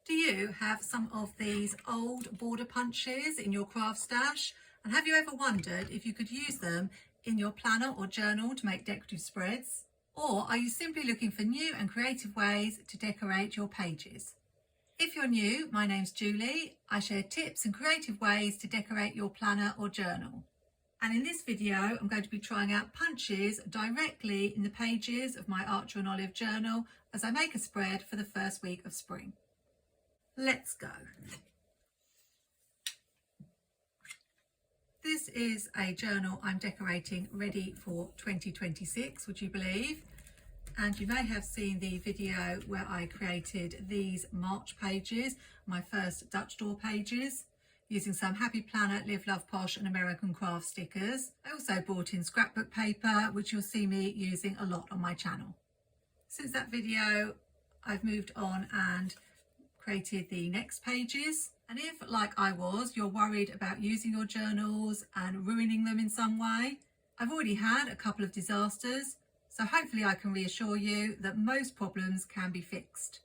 Do you have some of these old border punches in your craft stash? And have you ever wondered if you could use them in your planner or journal to make decorative spreads? Or are you simply looking for new and creative ways to decorate your pages? If you're new, my name's Julie. I share tips and creative ways to decorate your planner or journal. And in this video, I'm going to be trying out punches directly in the pages of my Archer and Olive journal as I make a spread for the first week of spring. Let's go. This is a journal I'm decorating ready for 2026, would you believe? And you may have seen the video where I created these March pages, my first Dutch door pages, using some Happy Planner, Live, Love, Posh and American Craft stickers. I also brought in scrapbook paper, which you'll see me using a lot on my channel. Since that video, I've moved on and created the next pages. And if, like I was, you're worried about using your journals and ruining them in some way, I've already had a couple of disasters, so hopefully I can reassure you that most problems can be fixed.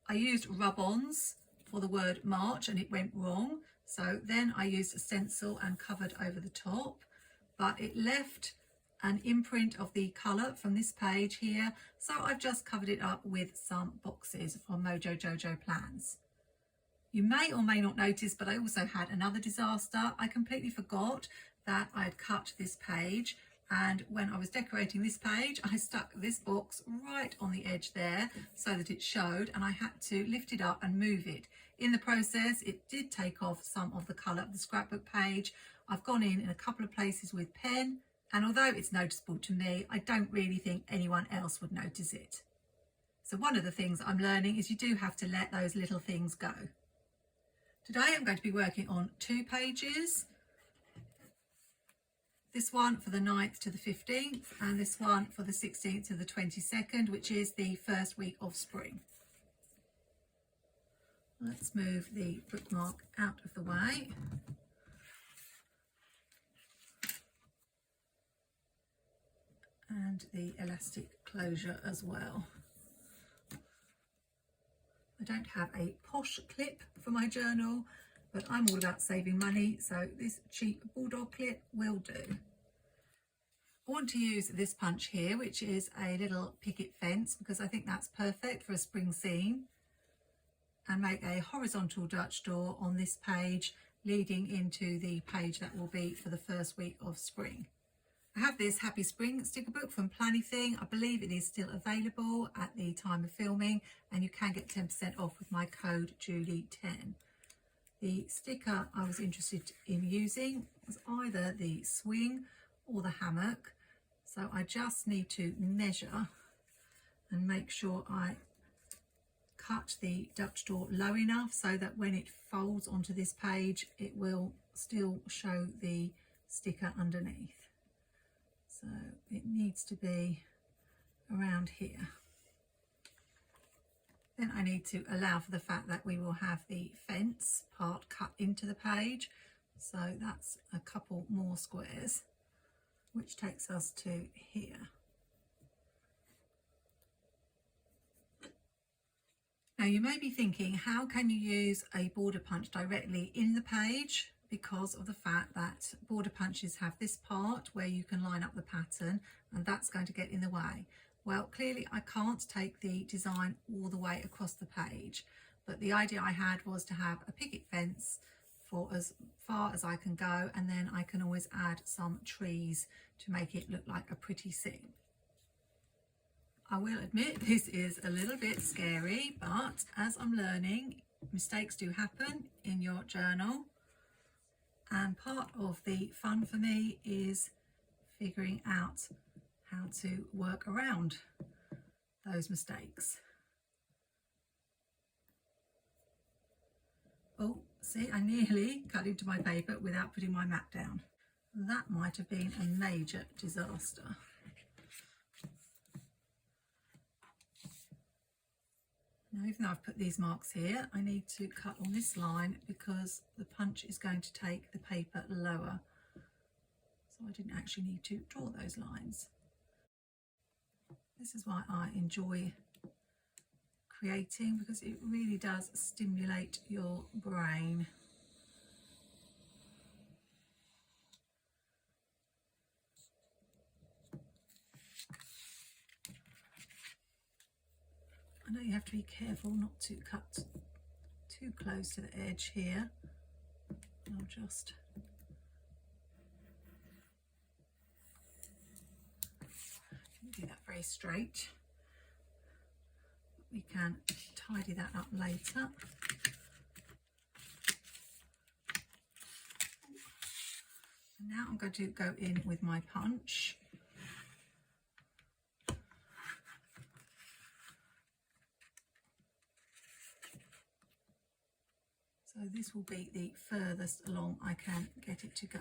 I used rub-ons for the word March and it went wrong, so then I used a stencil and covered over the top, but it left an imprint of the colour from this page here, so I've just covered it up with some boxes from Mojo Jojo Plans. You may or may not notice, but I also had another disaster. I completely forgot that I'd cut this page, and when I was decorating this page I stuck this box right on the edge there so that it showed, and I had to lift it up and move it. In the process it did take off some of the colour of the scrapbook page. I've gone in a couple of places with pen, and although it's noticeable to me, I don't really think anyone else would notice it. So one of the things I'm learning is you do have to let those little things go. Today I'm going to be working on two pages. This one for the 9th to the 15th and this one for the 16th to the 22nd, which is the first week of spring. Let's move the bookmark out of the way. And the elastic closure as well. I don't have a posh clip for my journal, but I'm all about saving money, so this cheap bulldog clip will do. I want to use this punch here, which is a little picket fence, because I think that's perfect for a spring scene, and make a horizontal Dutch door on this page leading into the page that will be for the first week of spring. I have this Happy Spring sticker book from Planything. I believe it is still available at the time of filming, and you can get 10% off with my code Julie10. The sticker I was interested in using was either the swing or the hammock, so I just need to measure and make sure I cut the Dutch door low enough so that when it folds onto this page it will still show the sticker underneath. So it needs to be around here. Then I need to allow for the fact that we will have the fence part cut into the page. So that's a couple more squares, which takes us to here. Now you may be thinking, how can you use a border punch directly in the page? Because of the fact that border punches have this part where you can line up the pattern, and that's going to get in the way. Well, clearly I can't take the design all the way across the page, but the idea I had was to have a picket fence for as far as I can go, and then I can always add some trees to make it look like a pretty scene. I will admit this is a little bit scary, but as I'm learning, mistakes do happen in your journal. And part of the fun for me is figuring out how to work around those mistakes. Oh, see, I nearly cut into my paper without putting my mat down. That might have been a major disaster. Now, even though I've put these marks here, I need to cut on this line because the punch is going to take the paper lower. So I didn't actually need to draw those lines. This is why I enjoy creating, because it really does stimulate your brain. I know you have to be careful not to cut too close to the edge here. I'll just do that very straight. We can tidy that up later. And now I'm going to go in with my punch. So this will be the furthest along I can get it to go.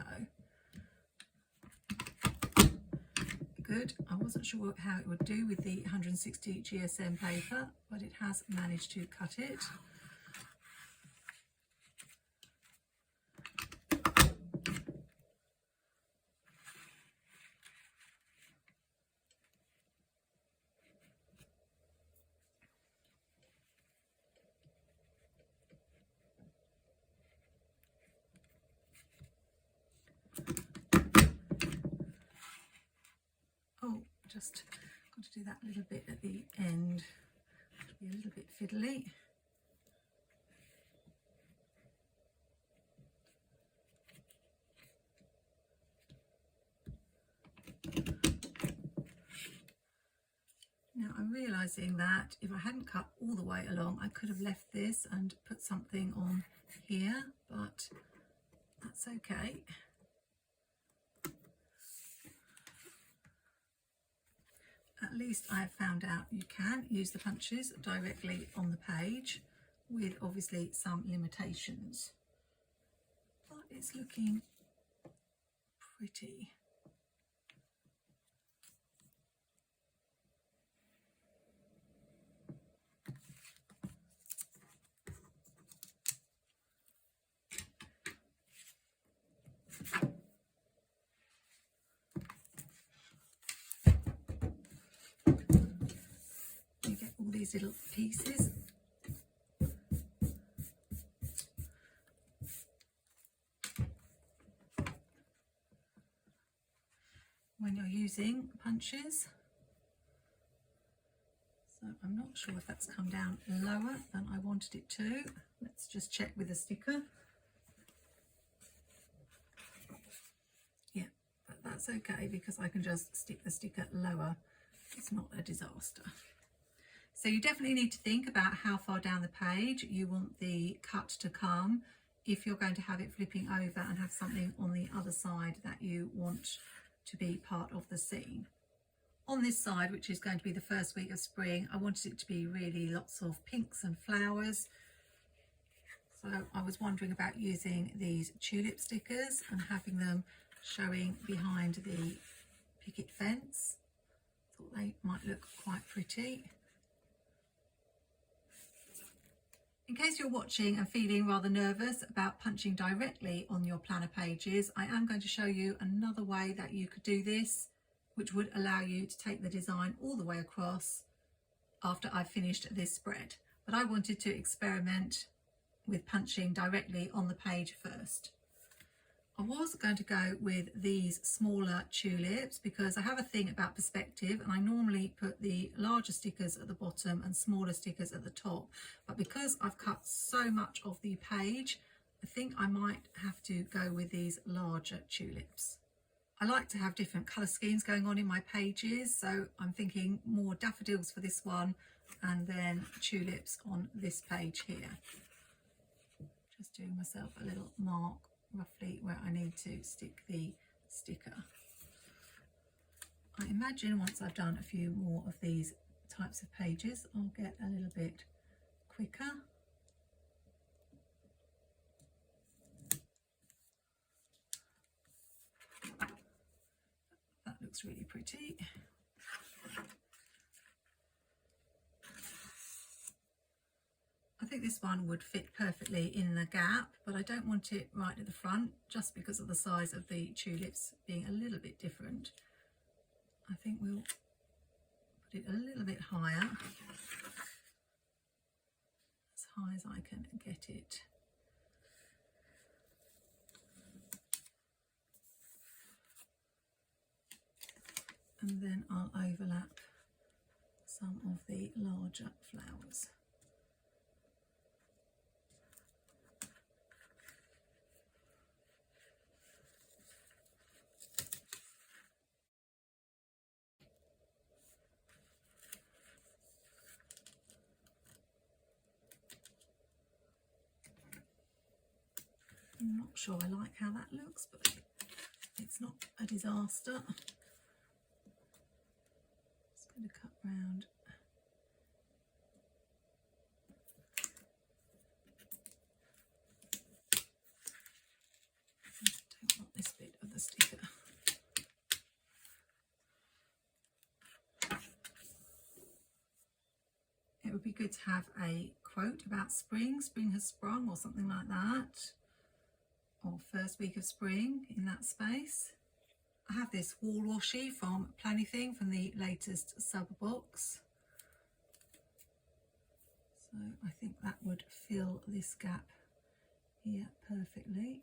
Good. I wasn't sure how it would do with the 160 GSM paper, but it has managed to cut it. Oh, just got to do that little bit at the end. It'll be a little bit fiddly. Now I'm realising that if I hadn't cut all the way along, I could have left this and put something on here, but that's okay. At least I have found out you can use the punches directly on the page, with obviously some limitations, but it's looking pretty. You get all these little pieces. When you're using punches. So I'm not sure if that's come down lower than I wanted it to. Let's just check with the sticker. Yeah, but that's okay because I can just stick the sticker lower. It's not a disaster. So you definitely need to think about how far down the page you want the cut to come if you're going to have it flipping over and have something on the other side that you want to be part of the scene. On this side, which is going to be the first week of spring, I wanted it to be really lots of pinks and flowers. So I was wondering about using these tulip stickers and having them showing behind the picket fence. Thought they might look quite pretty. In case you're watching and feeling rather nervous about punching directly on your planner pages, I am going to show you another way that you could do this, which would allow you to take the design all the way across after I've finished this spread. But I wanted to experiment with punching directly on the page first. I was going to go with these smaller tulips because I have a thing about perspective, and I normally put the larger stickers at the bottom and smaller stickers at the top. But because I've cut so much of the page, I think I might have to go with these larger tulips. I like to have different colour schemes going on in my pages, so I'm thinking more daffodils for this one and then tulips on this page here. Just doing myself a little mark roughly where I need to stick the sticker. I imagine once I've done a few more of these types of pages, I'll get a little bit quicker. That looks really pretty. I think this one would fit perfectly in the gap, but I don't want it right at the front just because of the size of the tulips being a little bit different. I think we'll put it a little bit higher. high as I can get it. And then I'll overlap some of the larger flowers. I'm not sure I like how that looks, but it's not a disaster. Just going to cut round. I don't want this bit of the sticker. It would be good to have a quote about spring. Spring has sprung, or something like that. Or first week of spring, in that space. I have this wall washi from Planything, from the latest sub box. So I think that would fill this gap here perfectly.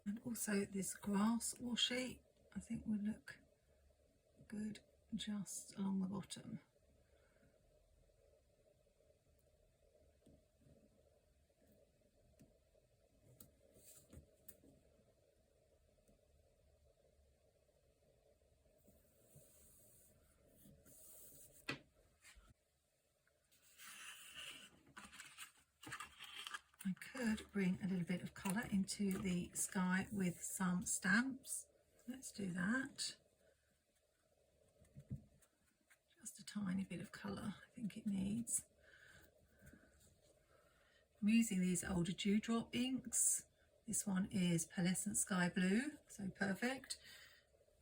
And also this grass washi I think would look good just along the bottom. I could bring a little bit of colour into the sky with some stamps. Let's do that. Just a tiny bit of colour I think it needs. I'm using these older dewdrop inks. This one is pearlescent sky blue, so perfect.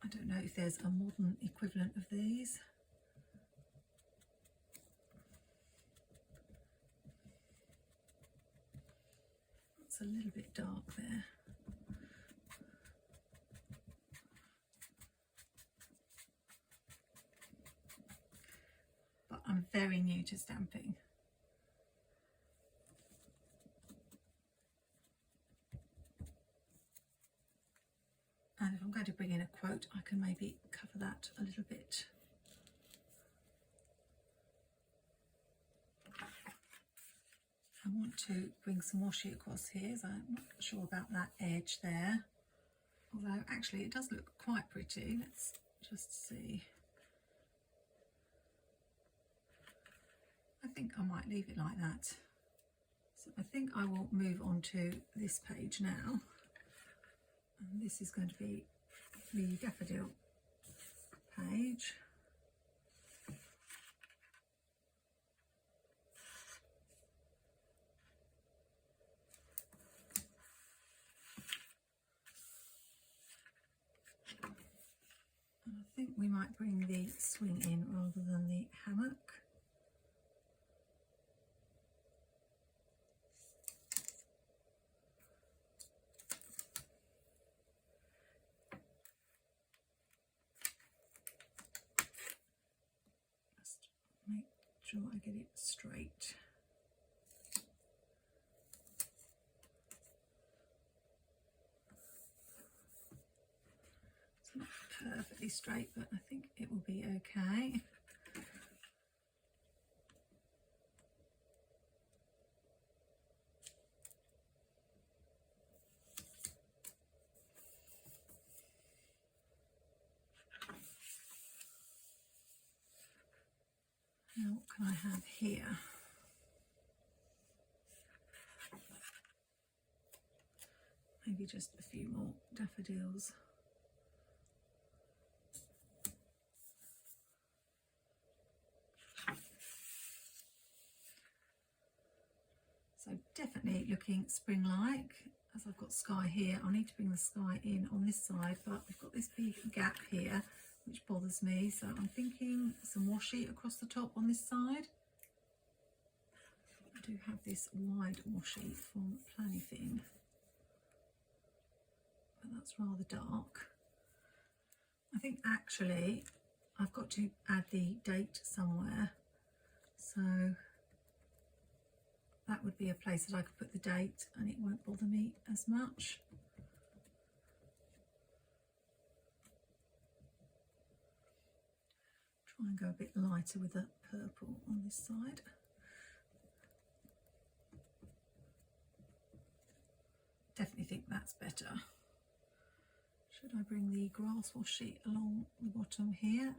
I don't know if there's a modern equivalent of these. It's a little bit dark there. But I'm very new to stamping. And if I'm going to bring in a quote, I can maybe cover that a little bit. I want to bring some washi across here, so I'm not sure about that edge there. Although actually it does look quite pretty. Let's just see. I think I might leave it like that. So I think I will move on to this page now. And this is going to be the daffodil page. And I think we might bring the swing in rather than the hammock. Make sure I get it straight. It's not perfectly straight, but I think it will be okay. Now what can I have here? Maybe just a few more daffodils. So definitely definitely looking spring-like. As I've got sky here, I need to bring the sky in on this side, but we've got this big gap here which bothers me, so I'm thinking some washi across the top on this side. I do have this wide washi from Planything, but that's rather dark. I think actually I've got to add the date somewhere, so that would be a place that I could put the date and it won't bother me as much. Try and go a bit lighter with the purple on this side. Definitely think that's better. Should I bring the grass washi along the bottom here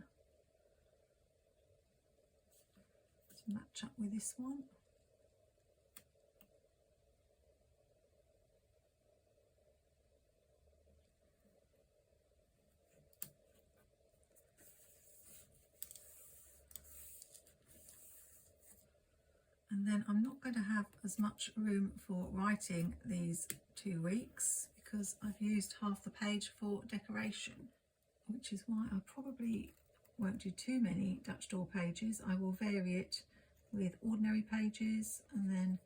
to match up with this one? And then I'm not going to have as much room for writing these 2 weeks because I've used half the page for decoration, which is why I probably won't do too many Dutch door pages. I will vary it with ordinary pages and then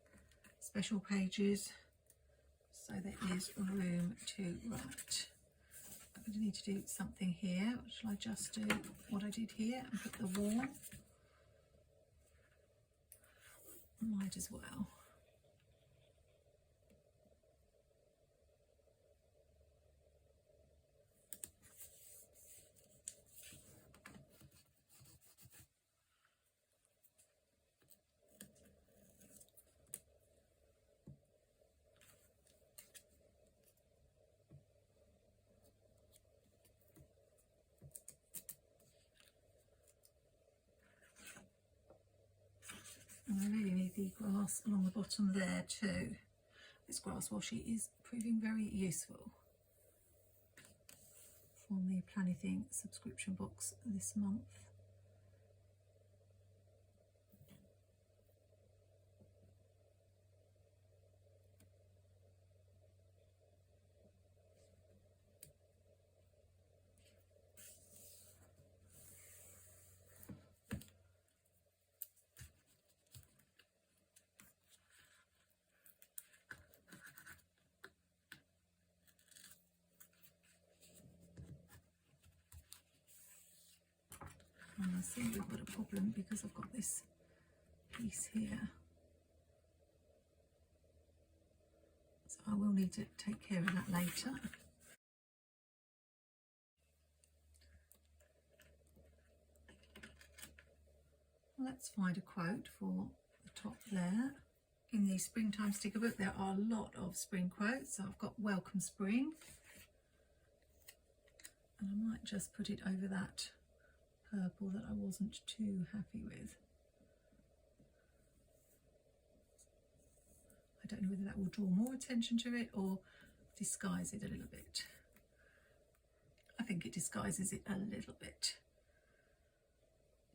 special pages, so there is room to write. I'm going to need to do something here. Shall I just do what I did here and put the wall? Might as well. And I really need the grass along the bottom there too. This grass washi is proving very useful from the Planything subscription box this month. And I see we've got a problem because I've got this piece here. So I will need to take care of that later. Let's find a quote for the top there. In the springtime sticker book there are a lot of spring quotes. So I've got Welcome Spring. And I might just put it over that purple that I wasn't too happy with. I don't know whether that will draw more attention to it or disguise it a little bit. I think it disguises it a little bit.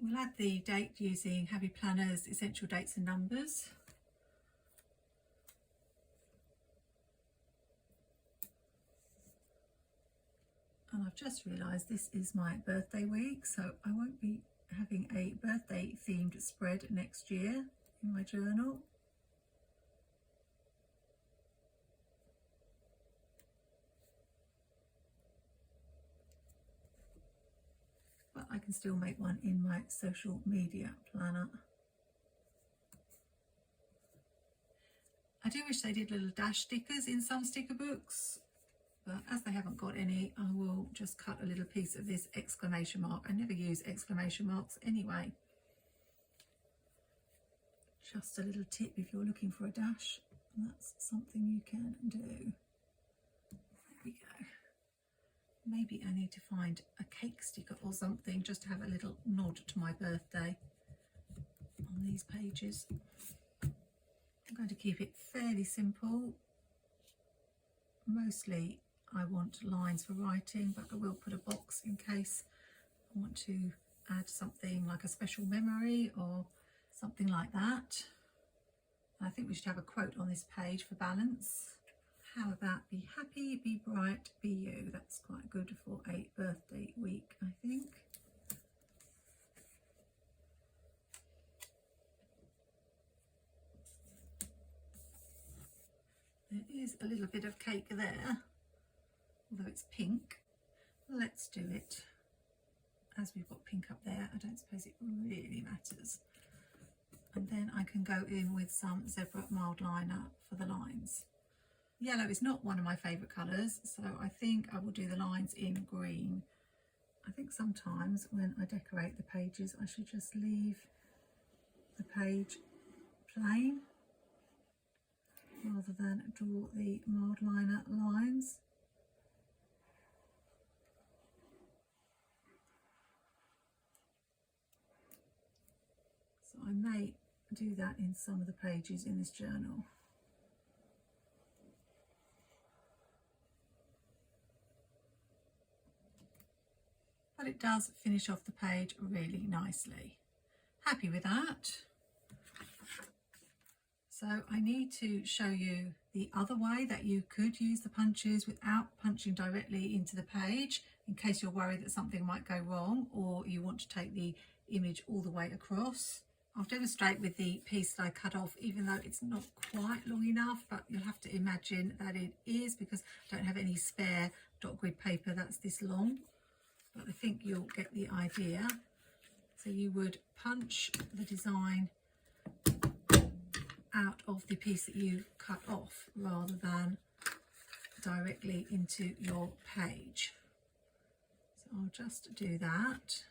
We'll add the date using Happy Planner's Essential Dates and Numbers. And I've just realised this is my birthday week, so I won't be having a birthday themed spread next year in my journal. But I can still make one in my social media planner. I do wish they did little dash stickers in some sticker books, but as they haven't got any, I will just cut a little piece of this exclamation mark. I never use exclamation marks anyway. Just a little tip if you're looking for a dash, that's something you can do. There we go. Maybe I need to find a cake sticker or something just to have a little nod to my birthday on these pages. I'm going to keep it fairly simple. Mostly I want lines for writing, but I will put a box in case I want to add something like a special memory or something like that. I think we should have a quote on this page for balance. How about be happy, be bright, be you. That's quite good for a birthday week, I think. There is a little bit of cake there, although it's pink. Let's do it as we've got pink up there. I don't suppose it really matters. And then I can go in with some zebra mild liner for the lines. Yellow is not one of my favourite colours, so I think I will do the lines in green. I think sometimes when I decorate the pages I should just leave the page plain rather than draw the mild liner lines. So I may do that in some of the pages in this journal. But it does finish off the page really nicely. Happy with that. So I need to show you the other way that you could use the punches without punching directly into the page, in case you're worried that something might go wrong or you want to take the image all the way across. I'll demonstrate with the piece that I cut off, even though it's not quite long enough, but you'll have to imagine that it is because I don't have any spare dot grid paper that's this long. But I think you'll get the idea. So you would punch the design out of the piece that you cut off rather than directly into your page. So I'll just do that.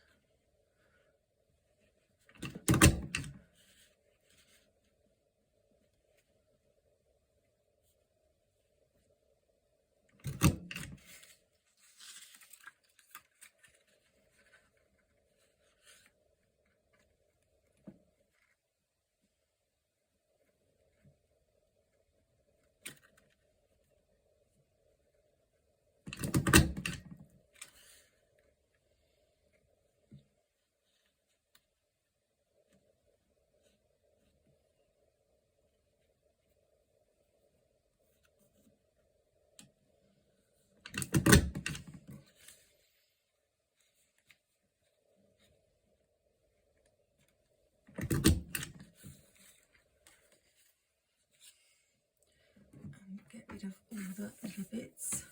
Get rid of all the little bits.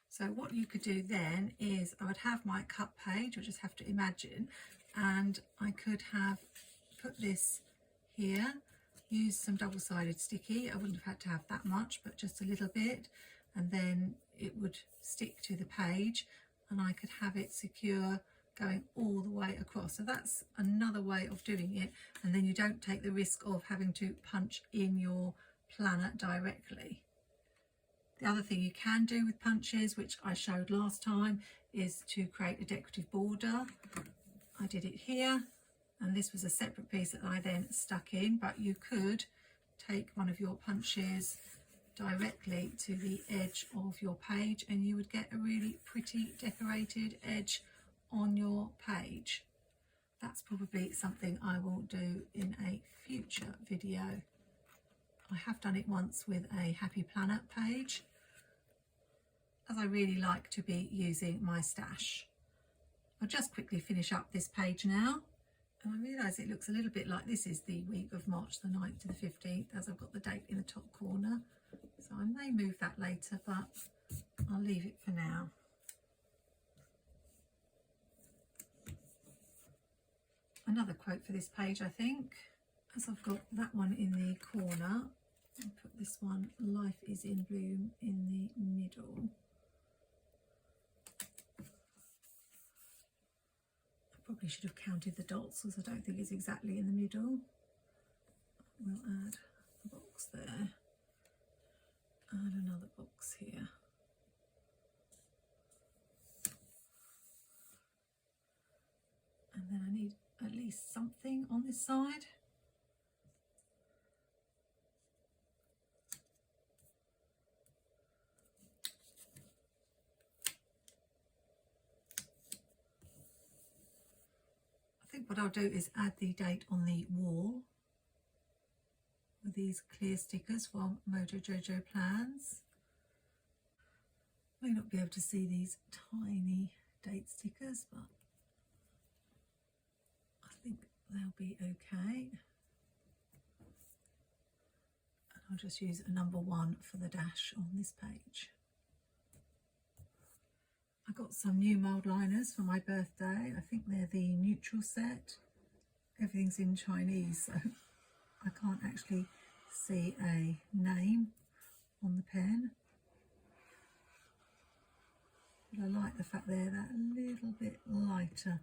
So what you could do then is I would have my cut page, you'll just have to imagine, and I could have put this here, use some double-sided sticky. I wouldn't have had to have that much, but just a little bit, and then it would stick to the page and I could have it secure going all the way across. So that's another way of doing it, and then you don't take the risk of having to punch in your planner directly. The other thing you can do with punches, which I showed last time, is to create a decorative border. I did it here, and this was a separate piece that I then stuck in, but you could take one of your punches directly to the edge of your page and you would get a really pretty decorated edge on your page. That's probably something I will do in a future video. I have done it once with a Happy Planner page, as I really like to be using my stash. I'll just quickly finish up this page now, and I realise it looks a little bit like this is the week of March the 9th to the 15th, as I've got the date in the top corner. So I may move that later, but I'll leave it for now. Another quote for this page, I think, as I've got that one in the corner, I'll put this one, Life is in Bloom, in the middle. I probably should have counted the dots, because I don't think it's exactly in the middle. We'll add a box there. Add another box here. And then I need at least something on this side. think what I'll do is add the date on the wall with these clear stickers from Mojo Jojo Plans. May not be able to see these tiny date stickers, but I think they'll be okay. And I'll just use a number 1 for the dash on this page. I got some new mould liners for my birthday. I think they're the neutral set. Everything's in Chinese, so I can't actually see a name on the pen. But I like the fact they're that little bit lighter.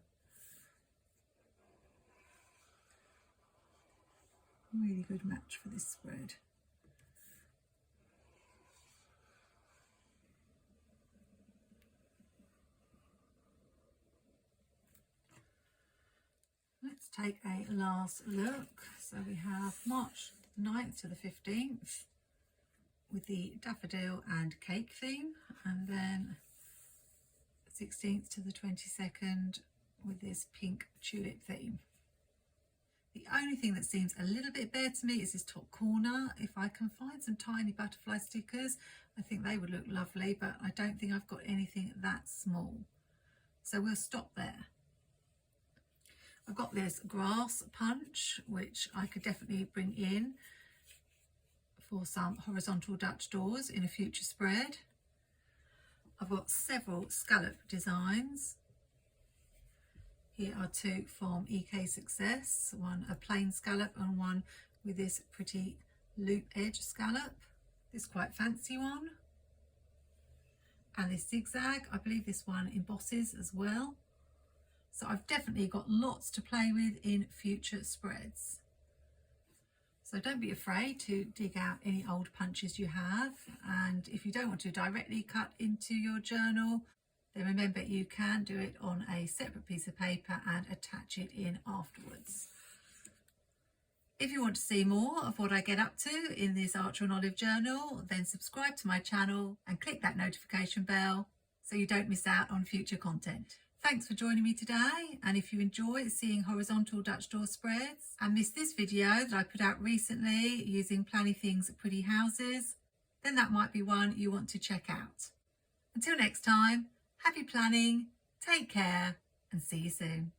Really good match for this spread. Let's take a last look. So we have March 9th to the 15th with the daffodil and cake theme, and then 16th to the 22nd with this pink tulip theme. The only thing that seems a little bit bare to me is this top corner. If I can find some tiny butterfly stickers, I think they would look lovely, but I don't think I've got anything that small. So we'll stop there. I've got this grass punch, which I could definitely bring in for some horizontal Dutch doors in a future spread. I've got several scallop designs. Here are 2 from EK Success, one a plain scallop and one with this pretty loop edge scallop. This quite fancy one. And this zigzag, I believe this one embosses as well. So I've definitely got lots to play with in future spreads. So don't be afraid to dig out any old punches you have, and if you don't want to directly cut into your journal, then remember you can do it on a separate piece of paper and attach it in afterwards. If you want to see more of what I get up to in this Archer and Olive journal, then subscribe to my channel and click that notification bell so you don't miss out on future content. Thanks for joining me today, and if you enjoy seeing horizontal Dutch door spreads and missed this video that I put out recently using Planything Pretty Houses, then that might be one you want to check out. Until next time, happy planning, take care, and see you soon.